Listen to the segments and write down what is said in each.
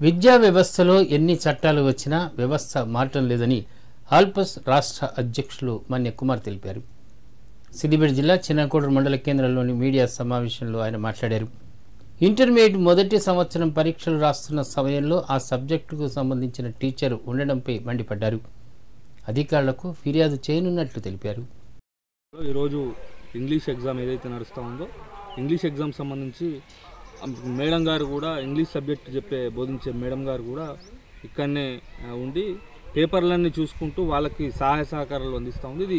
విద్యా వ్యవస్థలో ఎన్ని చట్టాలు వచ్చినా వ్యవస్థ మారటం లేదని ఆల్పస్ రాష్ట్ర అధ్యక్షులు మన్య కుమార్ తెలిపారు. సిద్దిపేట జిల్లా చిన్నకోడూరు మండల కేంద్రంలోని మీడియా సమావేశంలో ఆయన మాట్లాడారు. ఇంటర్మీడియట్ మొదటి సంవత్సరం పరీక్షలు రాస్తున్న సమయంలో ఆ సబ్జెక్టుకు సంబంధించిన టీచర్ ఉండడంపై మండిపడ్డారు. అధికారులకు ఫిర్యాదు చేయనున్నట్లు తెలిపారు. ఈరోజు ఇంగ్లీష్ ఎగ్జామ్ ఏదైతే నడుస్తూ ఉందో ఇంగ్లీష్ ఎగ్జామ్ సంబంధించి మేడం గారు కూడా ఇంగ్లీష్ సబ్జెక్ట్ బోధించే మేడం గారు కూడా ఇక్కడనే ఉండి పేపర్లన్నీ చూసుకుంటూ వాళ్ళకి సహాయ సహకారాలు అందిస్తూ ఉంది. ఇది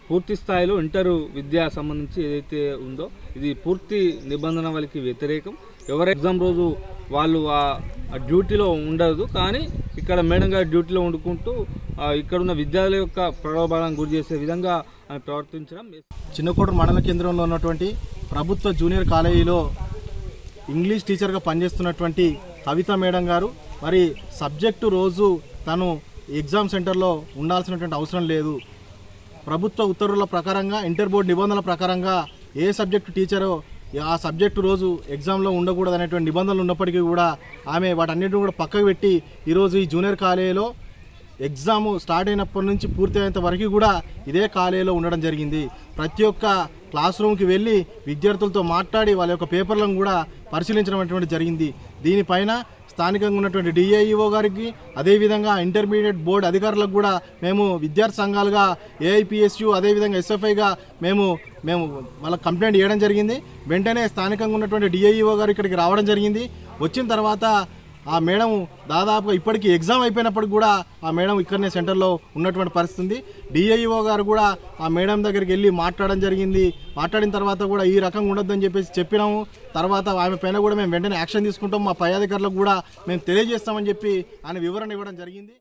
పూర్తి స్థాయిలో ఇంటర్ విద్యా సంబంధించి ఏదైతే ఉందో ఇది పూర్తి నిబంధన వాళ్ళకి వ్యతిరేకం. ఎవరు ఎగ్జామ్ రోజు వాళ్ళు ఆ డ్యూటీలో ఉండదు, కానీ ఇక్కడ మేడం గారు డ్యూటీలో వండుకుంటూ ఇక్కడున్న విద్యార్థుల యొక్క ప్రలోభాలను గురి చేసే విధంగా ప్రవర్తించడం. చిన్నకోడూరు మండల కేంద్రంలో ఉన్నటువంటి ప్రభుత్వ జూనియర్ కాలేజీలో ఇంగ్లీష్ టీచర్గా పనిచేస్తున్నటువంటి కవిత మేడం గారు మరి సబ్జెక్టు రోజు తను ఎగ్జామ్ సెంటర్లో ఉండాల్సినటువంటి అవసరం లేదు, ప్రభుత్వ ఉత్తర్వుల ప్రకారంగా ఇంటర్ బోర్డు నిబంధనల ప్రకారంగా ఏ సబ్జెక్టు టీచరో ఆ సబ్జెక్టు రోజు ఎగ్జామ్లో ఉండకూడదు అనేటువంటి నిబంధనలు ఉన్నప్పటికీ కూడా ఆమె వాటన్నిటిని కూడా పక్కకు పెట్టి ఈరోజు ఈ జూనియర్ కాలేజీలో ఎగ్జామ్ స్టార్ట్ అయినప్పటి నుంచి పూర్తి అయ్యేంత వరకు కూడా ఇదే కాలేజీలో ఉండడం జరిగింది. ప్రతి ఒక్క క్లాస్ రూమ్కి వెళ్ళి విద్యార్థులతో మాట్లాడి వాళ్ళ యొక్క పేపర్లను కూడా పరిశీలించడం అటువంటి జరిగింది. దీనిపైన స్థానికంగా ఉన్నటువంటి డిఐఈఓ గారికి అదేవిధంగా ఇంటర్మీడియట్ బోర్డు అధికారులకు కూడా మేము విద్యార్థి సంఘాలుగా ఏఐపిఎస్యు అదేవిధంగా ఎస్ఎఫ్ఐగా మేము వాళ్ళకి కంప్లైంట్ చేయడం జరిగింది. వెంటనే స్థానికంగా ఉన్నటువంటి డిఐఈఓ గారు ఇక్కడికి రావడం జరిగింది. వచ్చిన తర్వాత ఆ మేడం దాదాపుగా ఇప్పటికీ ఎగ్జామ్ అయిపోయినప్పటికి కూడా ఆ మేడం ఇక్కడనే సెంటర్లో ఉన్నటువంటి పరిస్థితి ఉంది. డిఐఓ గారు కూడా ఆ మేడం దగ్గరికి వెళ్ళి మాట్లాడడం జరిగింది. మాట్లాడిన తర్వాత కూడా ఈ రకంగా ఉండొద్దని చెప్పినాము. తర్వాత ఆమె పైన కూడా మేము వెంటనే యాక్షన్ తీసుకుంటాం, మా పై అధికారులకు కూడా మేము తెలియజేస్తామని చెప్పి ఆయన వివరణ ఇవ్వడం జరిగింది.